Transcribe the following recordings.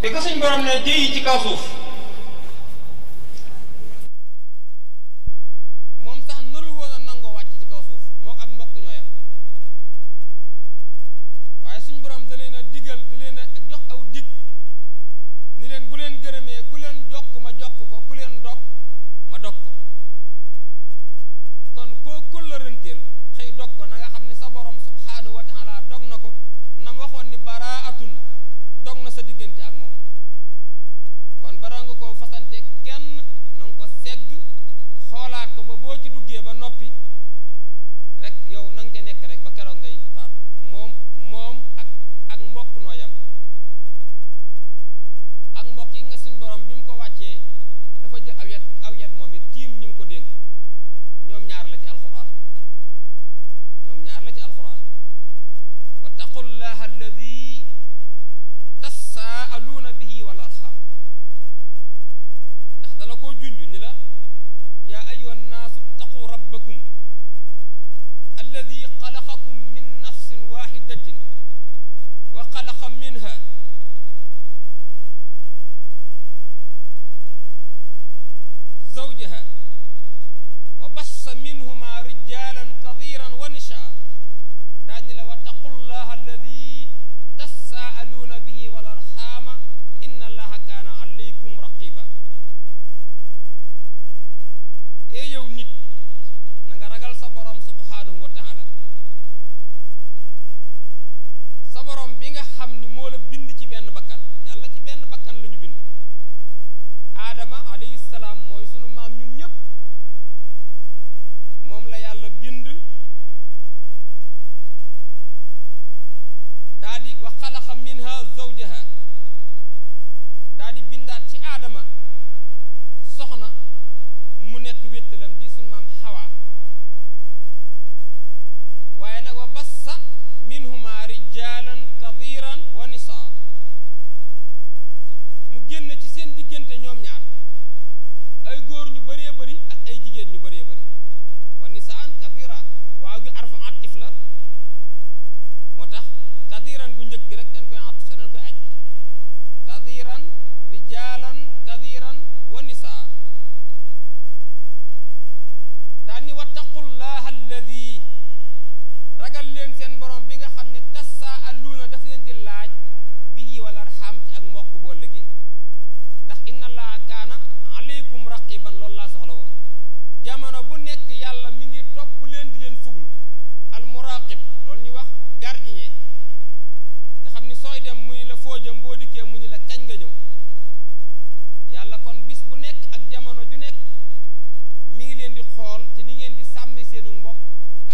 bi ko suñ borom ne jëyi ci kaw suuf moom sax narul woon a nangoo wàcc ci kaw suuf moo ak mbokk ñooyam waaye suñ borom da leen a digal da leen a jox aw dig ni leen bu leen gërëmee ku leen jokk ma jokk ko ku leen dog ma dog ko kon koo kóllëranteel xëy dog ko na nga xam ne sa borom subhaanahu wa taala dog na ko nam waxoon ni baraatun dog na sa diggante ak moom kon bara nga ko fasante kenn na nga ko segg xoolaat ko ba boo ci duggee ba noppi rek yow na nga ca nekk rek ba keroog ngay faatu moom ak mbokk noo yam ak mbokk yi nga suñ borom bi mu ko wàccee dafa jël aw yet moom it tiim ñi mu ko dénk ñoom ñaar la ci alquran wattaqullaha alladi tasaaluuna bihi wal arham ndax dala koo junj ni la yaa ayyuha nnaasu ittaqu rabbakum alladi xalaqakum min nafsin wahidatin wa xalaqa minha zawjaha wa bassa minhuma rijalan kathiran wa nisaa daañu la wattaqullaha alladi tasaaluuna bihi wal arhama inna allaha kaana alaykum raqiba ee yow nit na nga ragal sa borom subhanahu wa taala sa borom bi nga xam ni moo la bind ci benn bakkan yàlla ci benn bakkan la ñu bind aadama alayhi salaam mooy sunu maam ñun ñépp moom la yàlla bind daa di wa xalaqa minha zawjaha daa di bindaat ci aadama soxna mu nekk wéttalam di sunu maam xawa waaye nag wa bassa minhuma rijalan kathiran wa nisaa mu génn ci seen diggante ñoom ñaar ay góor ñu bëree bëri ak ay jigéen ñu bëree bëri wa nisaan kathira waaw gi arfu atif la moo tax kathiran gu njëkk gi rek dañ koy at te dañ koy aj kathiran rijalan kathiran wa nisaa daan ni wattaqullaha alladi ragal leen seen borom bi nga xam ne tasaaluuna daf leen di laaj bihi wal arham ci ak mbokk boo lëgee ndax inna allaha kaana alaykum raqiban loolu laa soxla woon jamono bu nekk yàlla mi ngi topp leen di leen fuglu al muraqib loolu ñuy wax gardien nga xam ni sooy dem mu ni la foo jëm boo dikkee mu ni la kañ nga ñëw yàlla kon bis bu nekk ak jamono ju nekk mi ngi leen di xool te ni ngeen di sàmme seenu mbokk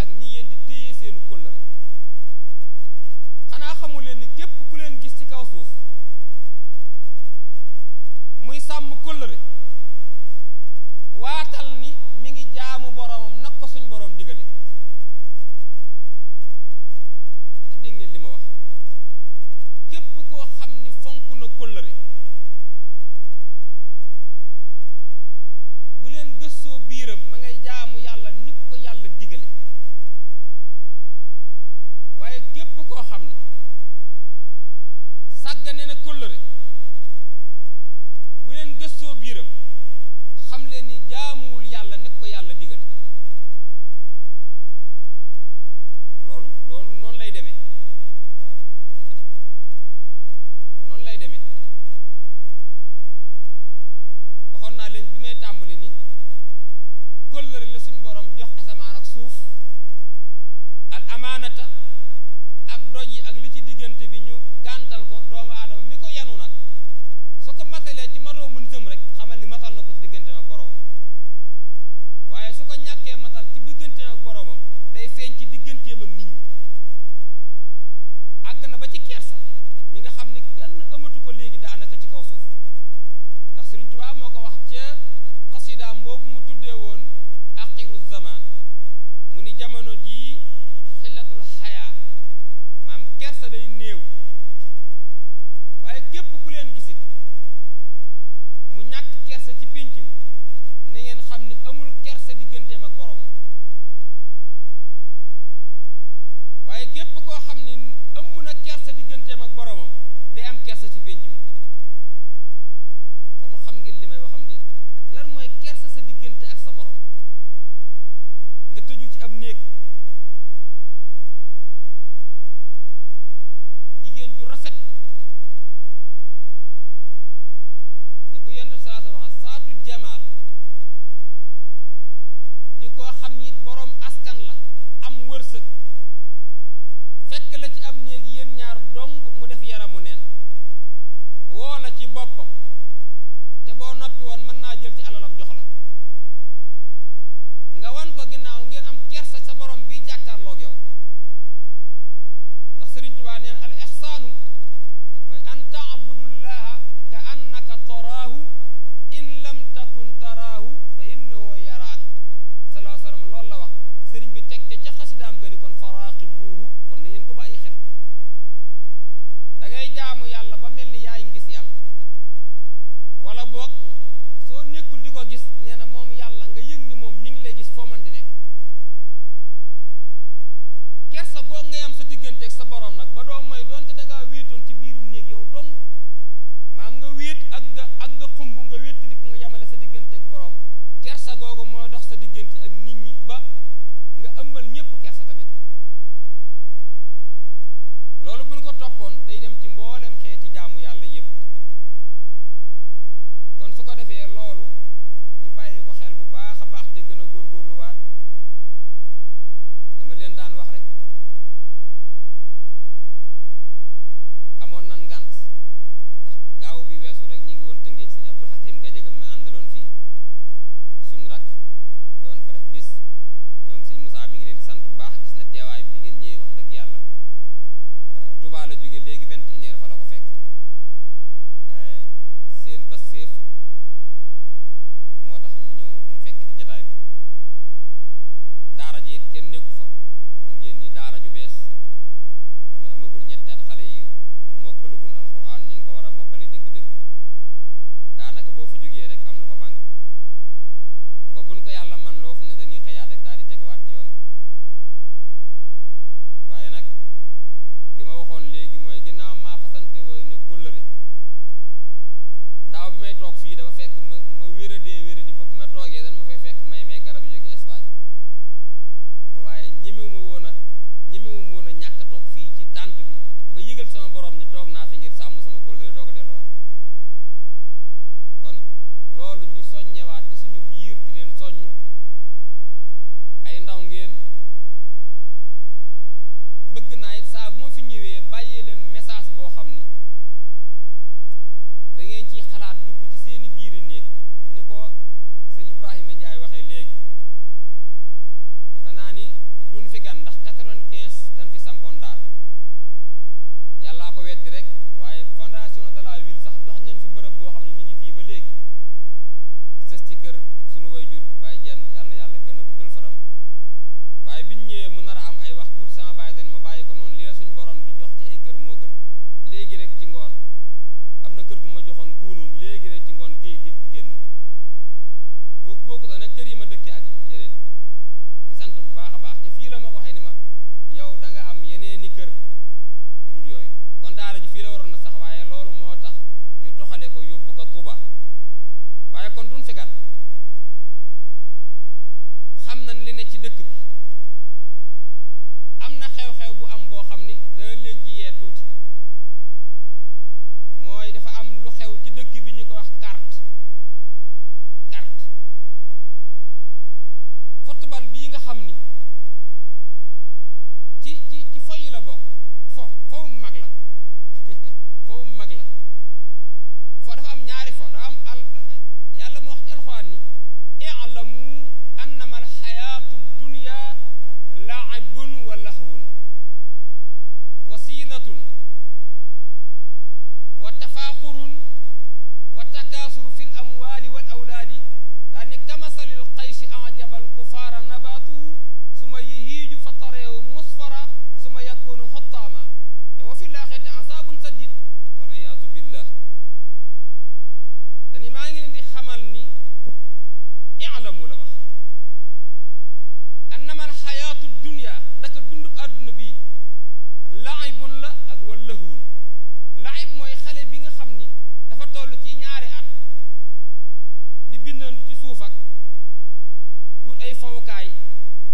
ak ñi ngeen di téye seenu kóllëre xanaa xamu leen ni képp ku leen gis ci kaw suuf muy sàmm kóllëre waatal ni mi ngi jaamu boromam nag ko suñ borom digale ndax dégg ngeen li ma wax képp koo xam ni fonk na kóllëre bu leen gëstoo biiram ma ngay jaamu yàlla ni ko yàlla digale waaye képp koo xam ni sàggane na kóllëre bu leen gëstoo biiram xam leen ni jaamuwul yàlla ni ko yàlla digale loolu noonu lay demee waaw noonu lay demee waxoon naa leen bi may tàmbali ni kóllëre la suñ borom jox asamaan ak suuf al amaanata ak doj yi ak li ci diggante bi ñu gàntal ko doomu aadama mi ko yenu nag su ko matalee ci matoo mun sëm rek xamal ni matal na ko ci digganteem ak boroomam waaye su ko ñàkkee matal ci digganteem ak boroomam day feeñ ci digganteem ak nit ñi àgg na ba ci kersa mi nga xam ni kenn amatu ko léegi daanaka ci kaw suuf ndax Sëriñ Tuubaa moo ko wax ca xasidaam boobu mu tuddee woon axiru zaman mu ni jamono jii xillatul xayaa maam kersa day néew waaye képp ku leen gisit mu ñàkk kersa ci pénc mi na ngeen xam ne amul kersa digganteem ak boromam waaye képp koo xam ne ëmm na kersa digganteem ak boromam day am kersa ci pénc mi woon mën naa jël ci alalam jox la nga wan ko ginnaaw ngir am kersa sa borom bi jàkkaarloog yow ndax Sëriñ Tuubaa nee na al ihsaanu mooy an taabudullaha ka annaka taraahu in lam takun taraahu fa innahu yaraak sallallahu alayhi wa sallam loolu la wax sëriñ bi teg ca xasidaam ga ni kon faraaqibuuhu kon na ngeen ko bàyyi xel da ngay jaamu yàlla ba mel ni yaay ngis yàlla wala boog soo nekkul di ko gis nee na moom yàlla nga yëg ni moom mi ngi lay gis foo man di nekk kersa goog ngay am sa digganteeg sa borom nag ba doo may donte da ngaa wéetoon ci biirum néeg yow dong maam nga wéet ak nga xumb nga wéetalik nga yamale sa digganteeg borom kersa googu mooy dox sa diggante ak nit ñi ba nga ëmbal ñépp kersa tamit loolu bu ñu ko toppoon day dem ci mboolem xeeti jaamu yàlla yépp kon su ko defee loolu ñu bàyyi ko xel bu baax a baax te gën a góorgóorluwaat dama leen daan wax rek amoon nan ngànt ndax gaaw bi weesu rek ñi ngi woon Tëngéej sëñ Abdou Hakim Gajaga ma àndaloon fii suñu rak doon fa def bis ñoom sëñ Moussa mi ngi leen di sant bu baax gis na teewaay bi ngeen ñëwee wax dëgg yàlla Touba la jóge léegi 21h fa la ko fekk waaye seen passeef moo tax ñu ñëw mu fekk ci jataay bi daara ji it kenn nekku fa xam ngeen ni daara ju bees xam ne amagul ñetti at xale yi mokkalagul alxuraan ñu ko war a mokkale dëgg-dëgg daanaka boo fa jógee rek am lu fa manqué ba buñ ko yàlla man loo fu ne dañuy xëyaat rek daal di teguwaat ci yoon waaye nag li ma waxoon léegi mooy ginnaaw maa fasante woo ne kóllëre daaw bi may toog fii dafa fekk ma wéradee ba bi ma toogee dañ ma fay fekk may garab yu jóge Espagne waaye ñemewuma woon a ñàkk a toog fii ci tànt bi ba yëgal sama borom ni toog naa fi ngir sàmm sama kóllëre doo ko delluwaat kon loolu ñu soññewaat ci suñu biir di leen soññ ay ndaw ngeen bëgg naa it saa bu ma fi ñëwee bàyyee leen message boo xam ni da ngeen ciy xalaat dugg ci seeni biiri néeg ni ko sëñ Ibrahima Ndiaye waxee léegi defe naa ni duñ fi gan ndax 95 dañ fi sampoon daara yàllaa ko weddi rek waaye fondation de la ville sax jox nañ fi bërëb boo xam ne mi ngi fii ba léegi sës ci kër sunu waajur bàyyi jenn yàlla na yàlla gën a guddal faram waaye biñ ñëwee mu nar a am ay waxtu sama bàyyi den ma bàyyi ko noonu li la suñ borom di jox ci ay kër moo gën léegi rek ci ngoon am na kër gu ma joxoon kuunuun léegi rek ci ngoon këyit yëpp génn boo ko nag kër yi ma dëkkee ak yeneen ñu sant bu baax a baax te fii la ma ko waxee ni ma yow da nga am yeneeni kër yu dul yooyu kon daara ji fii la waroon na sax waaye loolu moo tax ñu toxale ko yóbbu ko Touba waaye kon duñ fi gan xam nañ li ne ci dëkk bi am na xew-xew bu am boo xam ni danañ leen ci yee tuuti mooy dafa am lu xew ci dëkk bi ñu ko wax carte football bii nga xam ni ci fo yi la bokk fo mu mag la fo mu mag la fo dafa am ñaari fo dafa am yàlla mu wax ci alxuraan ni i'lamu annama alxayaatu dunya la'ibun wa lahwun wa siinatun wa tafaaxurun wa takaasuru fi l amwaali wal awlaadi daani kamasalil qaysi ajabal kufaara nabaatuhu suma yahiiju fa tareewu musfara suma yakunu xottaama te wa fi laaxirati azaabun sadid wal iyaadu billah dani maa ngi leen di xamal ni i'lamu la wax annama alxayaatu dunya ndaka dundub àdduna bi laibun la ak wa lahwun laib mooy xale bi nga xam ni dafa toll ci ñaari at di bindandu ci suuf ak wut ay fawukaay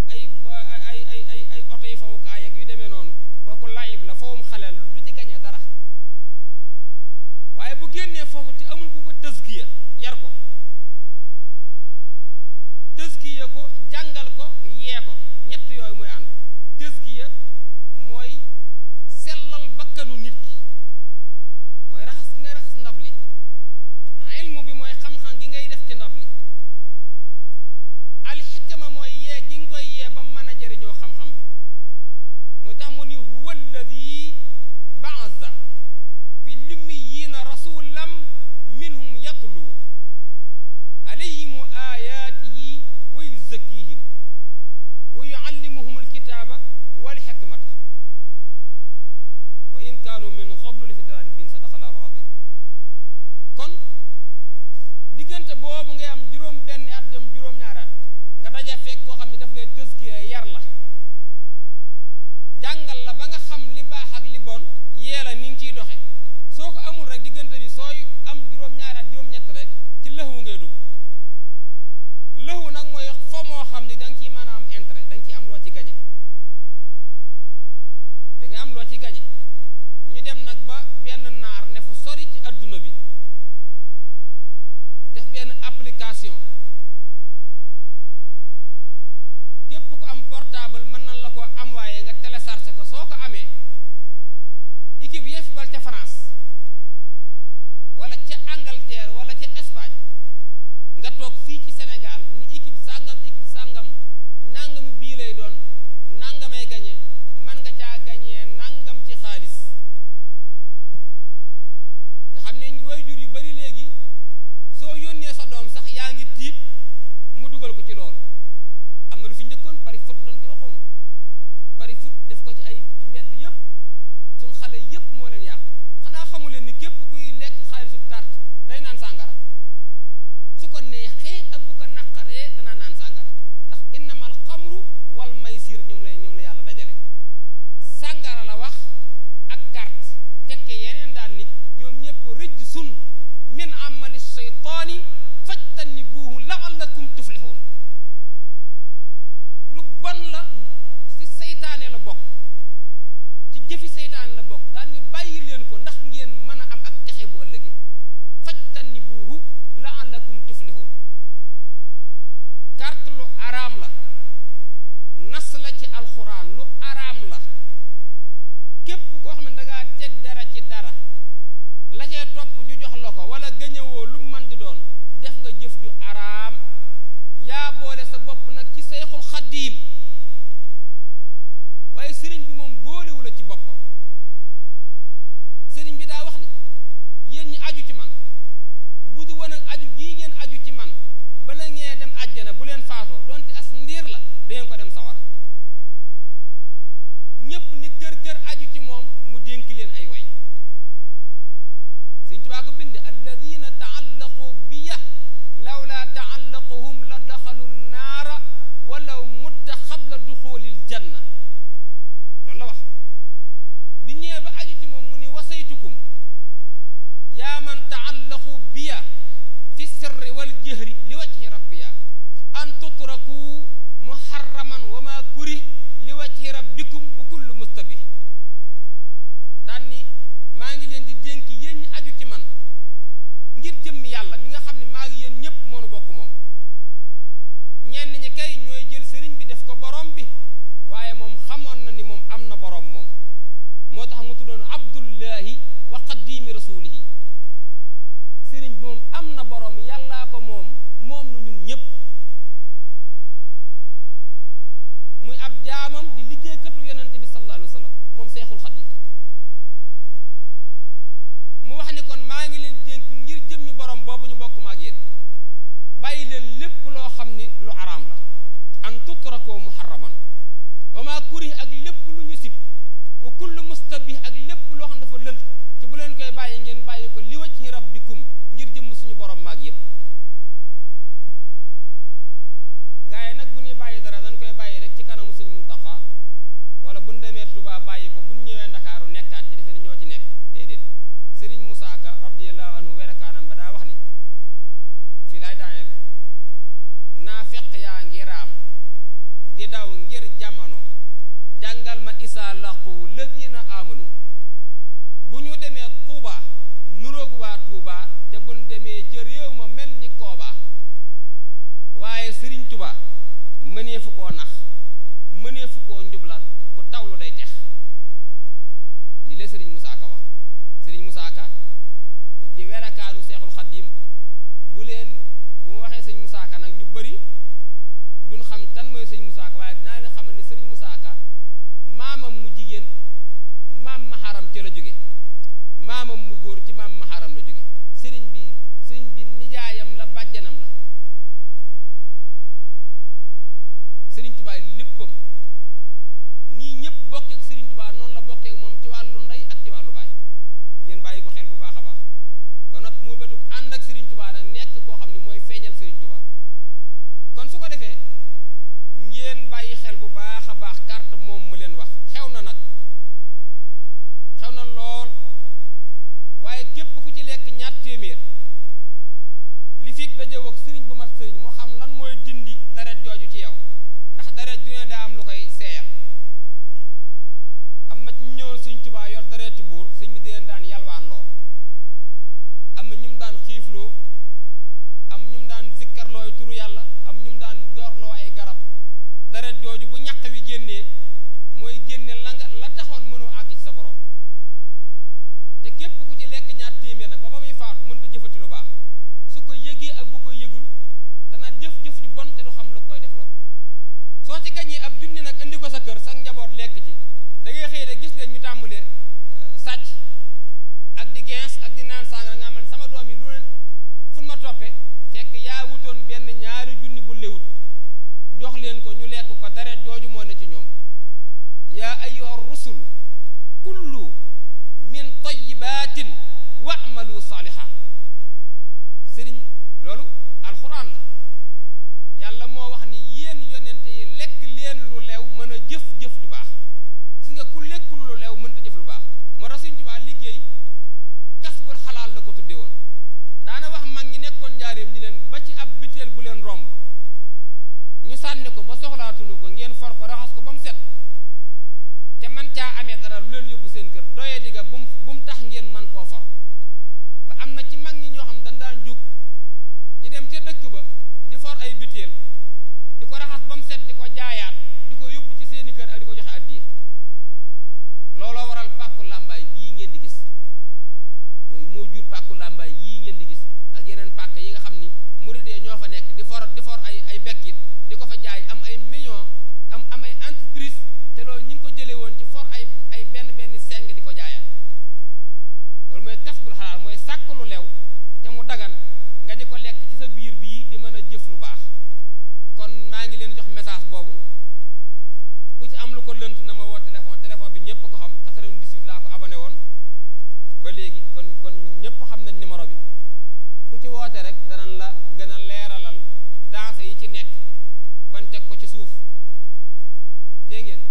ay oto yi fawukaay ak yu demee noonu kooku laib la fawum xale du ci gañe dara waaye bu génnee foofu te amul ku ko tëskiya yar ko tëskiya ko jàngal ko yee ko ñett yooyu muy ànd tëskiya mooy sellal bakkanu nit ki mooy raxas nga raxas ndab li ilmu bi mooy xam-xam gi ngay daje fekk koo xam ne daf lay tëskiyee yar la jàngal la ba nga xam li baax ak li bon yee la ni ngi ciy doxe soo ko amul rek diggante bi sooy am juróom-ñaari at juróom-ñett rek ci lëxwu ngay dugg lëxwu nag mooy fo moo xam ni da nga ciy mën a am intérêt da nga ciy am loo ci gañe da nga am loo ci gañe ñu dem nag ba benn naar ne fu sori ci adduna bi def benn application képp ku am portable mën nañ la ko am waaye nga téléchargé ko soo ko amee équipe yee fi bal ca France wala ca Angleterre wala ca Espagne nga toog fii ci Sénégal ni équipe sàngam nangami bii lay doon nangamay gañe mën nga caa gañee nangam ci xaalis nga xam ne waajur yu bari léegi soo yónnee sa doom sax yaa ngi tiit mu dugal ko ci loolu am na lu fi njëkkoon pari foot lañ koy xawma pari foot def ko ci ay ci mbedd yëpp suñ xale yëpp moo leen yàq xanaa xamu leen ni képp kuy lekk xaalisu carte day naan sàngara su ko neexee ak bu ko naqaree dana naan sàngara ndax innamal xamru wal maysir ñoom la yàlla dajale sàngara la wax ak carte tekke yeneen daan ni ñoom ñëpp rëjj sun min amali shaytaani fajtanibuuhu la'allakum tuflihun lu bon la ci seytaane la bokk ci jëfi seytaane la bokk daal ni bàyyi leen ko ndax ngeen mën a am ak texe bu ëllëgee fajtanibuuhu la'allakum tuflihun carte lu araam la nas la ci alxuraan lu araam la képp koo xam ne dangaa teg dara ci dara la cee topp ñu jox la ko wala gëñëwoo lu mën di doon def nga jëf ju araam yaa boole sa bopp nag ci Seyxul Xadiim waaye sëriñ bi moom boolewu la ci boppam sëriñ bi daa wax ni yéen ñi aju ci man bu du woon ak aju gii ngeen aju ci man bala ngeen dem àjjana bu leen faatoo donte as ndiir la dangeen ko dem sawara ñépp ni kër aju ci moom mu dénk leen ay way Sëriñ Tuubaa ko bind alladina taallaqu biya lawla taallaquhum la daxalu naara walaw mutta xabla duxoolil janna loolu la wax bi ñëwee ba aju ci moom mu ni wasaytukum yaa man taallaqu biya fi sirri wal jahri li wajhi rabbiya an tutraku muharraman wa ma kuri li wajhi rabbikum wa kullu mustabih daan ni maa ngi leen di dénk yéen ñi aju ci man ngir jëmmi yàlla mi nga xam ne maa ngi yéen ñëpp moonu bokk moom ñenn ñi kay ñooy jël sëriñ bi def ko borom bi waaye moom xamoon na ni moom am na borom moom moo tax mu tuddoon abdullahi wa qadimi rasulihi sëriñ bi moom am na borom yàllaa ko moom nu ñun ñëpp muy ab jaamam di liggéeykatu yonente bi sallallahu alayhi wa sallam moom Seexul Xadiim mu wax ni kon maa ngi leen dénk ngir jëmmi borom boobu ñu bokk ma ak yéen bàyyi leen lépp loo xam ni lu araam la an tutrakoo muharraman wa maa kuri ak lépp lu ñu sib wa kullu mustabih ak lépp loo xam dafa lënt ci bu leen koy bàyyi ngeen bàyyi ko li wajhi rabbikum ngir jëmm suñu borom maag yépp gaa yi nag bu ñuy bàyyi dara dañ koy bàyyi rek ci kanamu Sëñ Muntaxa wala bu ñu demee Tuubaa bàyyi ko bu ñu ñëwee Ndakaaru nekkaat ci defe ne ñoo ci nekk déedéet Sëriñ Musaa Ka radiyallahu anhu welakaanam ba daa wax ni fii laay daaneel naafiq yaa ngi raam di daw ngir jamono jàngal ma isaa laqu ladina amanu bu ñu demee Tuubaa nuroog waa Tuubaa te buñ demee ca réew ma mel ni Koobaa waaye Sëriñ Tuubaa mëneefu koo nax mëneefu koo njublan ku tawlu day tex li la Sëriñ Musaa Ka wax Sëriñ Musaa Ka di welakaanu Seexul Xadiim bu ma waxee Sëriñ Musaa Ka nag ñu bëri duñ xam kan mooy Sëriñ Musaa Ka waaye dinaa leen xamal ni Sëriñ Musaa Ka maamam mu jigéen maam maharam ca la jóge maamam mu góor ci maam maharam la jóge sëriñ bi nijaayam la bàjjanam la Sëriñ Tuubaa léppam nii ñëpp bokkee ak Sëriñ Tuubaa noonu la bokkee ak moom ci wàllu ndey ak ci wàllu baay ngeen bàyyi ko xel bu baax a baax ba noppi mu bëtu ànd ak Sëriñ Tuubaa nag nekk koo xam ne mooy feeñal Sëriñ Tuubaa kon su ko defee féetewoo ak sëriñ bu mat sëriñ moo xam lan mooy dindi deret jooju ci yow ndax deret ju ne daa am lu koy seeyal am na ñu ñëwoon sëñ Tuubaa yor dereti buur sëñ bi di leen daan yalwaan loo am na ñu mu daan xiifloo am ñu mu daan zikkarlooy turu yàlla am ñu mu daan gorloo ay garab deret jooju bu ñaq wi génnee mooy génne la taxoon mënoo àgg ci sa borom te képp ku ci lekk ñaar téeméer nag ba muy faatu mënta jëfati lu baax su ko yëgee ak bu ko yëgul dana jëf ju bon te du xam lu koy def loo soo ci gañee ab junni nag indi ko sa kër sa njaboot lekk ci da ngay xëy de gis leen ñu tàmbalee sàcc ak di gens ak di naan sàngara nga man sama doom yi lu leen fun ma toppee fekk yaa wutoon benn ñaari junni bu léwut jox leen ko ñu lekk ko deret jooju moo ne ci ñoom yaa ayyuha rusulu kullu min tayyibatin wa'malu saliha sëriñ loolu alxuraan la yàlla moo wax ni yéen yonente yi lekk leen lu leew mën a jëf-jëf ju baax gis nga ku lekkul lu leew mënta jëf lu baax moo tax Sëriñ Tuubaa liggéey kasbul xalaal la ko tudde woon daana wax mag ñi nekkoon njaareem ñi leen ba ci ab biteel bu leen romb ñu sànni ko ba soxlaatunu ko ngeen for ko raxas ko ba mu set te man caa amee dara lu leen yóbbu seen kër doyee digga bu mu tax ngeen man koo for ba am na ci mag ñi ñoo xam dañ daan jóg di dem ca dëkk ba di for ay biteel di ko raxas ba mu set di ko jaayaat di ko yóbbu ci seeni kër ak di ko joxe addiya looloo waral pàkku làmbaay bii ngeen di gis yooyu moo jur pàkku làmbaay yii ngeen di gis ak yeneen pàkk yi nga xam ni muridee ñoo fa nekk di for ay bekkit di ko fa jaay am ay millions am ay entreprise te loolu ñi ngi ko jëlee woon ci for ay benn seng di ko jaayaat loolu mooy kasbul xalaal mooy sàkk lu lew te mu dagan nga di ko lekk ci sa biir bii di mën a jëf lu baax kon maa ngi leen jox message boobu ku ci am lu ko lënt na ma woo téléphone bi ñëpp ko xam 98 laa ko abonné woon ba léegi kon ñëpp xam nañ numéro bi ku ci woote rek danañ la gën a leeralal danse yi ci nekk ban teg ko ci suuf dégg ngeen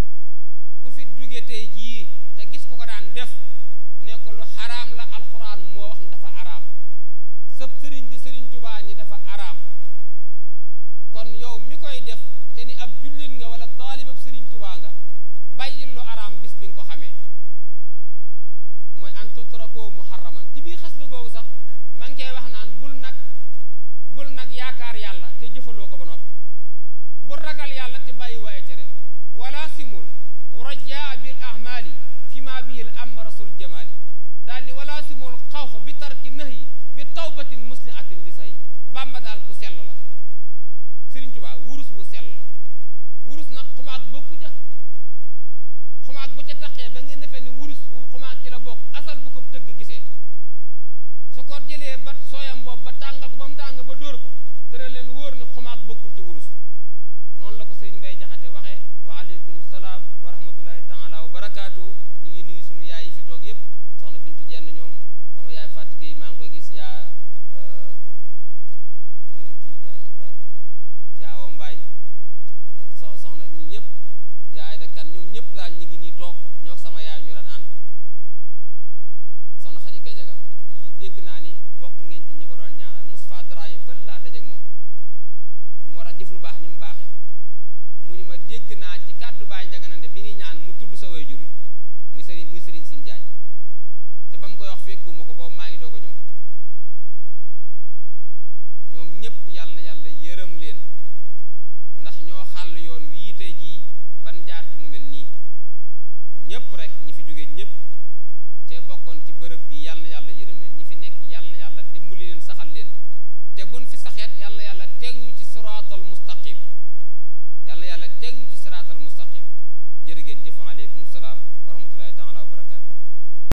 ku fi jóge tey jii te gis ku ko daan def ne ko lu xaraam la alxuraan moo wax ni dafa araam sëb sëriñ di sëriñ Tuubaa ñi dafa araam kon yow mi koy def te ni ab jullit nga wala taalibab sëriñ Tuubaa nga bàyyil lu araam bis bi nga ko xamee mooy an tutrakoo muharraman ci biir xas la googu sax maa ngi koy wax naan bul nag yaakaar yàlla te jëfaloo ko ba noppi bul ragal yàlla te bàyyi waaye tere wala simul rajaa bil ahmali fi ma bihi al am rasul jamali daal ni wala simul xawfa bi tarki nahyi bi tawbatin muslihatin li say bàmba daal ku sell la Sëriñ Tuubaa wurus wu sell la wurus nag xumaag bokku ca xumaag bu ca taqee ba ngeen defee ni wurus wu xumaag ci la bokk asal bu ko tëgg gisee su ko jëlee ba sooyam boobu ba tàngal ko ba mu tàng ba dóor ko dana leen wóor ni xumaag bokkul ci wurus noonu la ko sëriñ Mbay Jaxate waxee wa aleykum salaam wa rahmatullahi taala wa barakaatu ñu ngi nuyu sunu yaay yi fi toog yépp soxna Bintu Jenn ñoom sama yaay Fatou Gueye maa ngi koy gis yaa Awa Mbaay soxna ñi ñëpp yaa ay dakkan ñoom ñëpp daal ñu ngi nii toog ñoo sama yaay ñu daan ànd soxna Xadi Gajagam dégg naa ni bokk ngeen ci ñi ko doon ñaanal Moustapha Dramé fël laa dajeek moom moo tax jëf lu baax ni mu baaxee mu ñu ma dégg naa ci kàddu Baay Njaganande bi ñuy ñaan mu tudd sa waajur yi muy sëriñ Sin Jaaj te ba mu koy wax fekkuma ko boobu maa ngi doog a ñëw ñoom ñëpp yàlla na yàlla yërëm leen ndax ñoo xàll yoon wii tey jii ban jaar ci mu mel nii ñëpp rek ñi fi jóge ñëpp te bokkoon ci bërëb bi yàlla na yàlla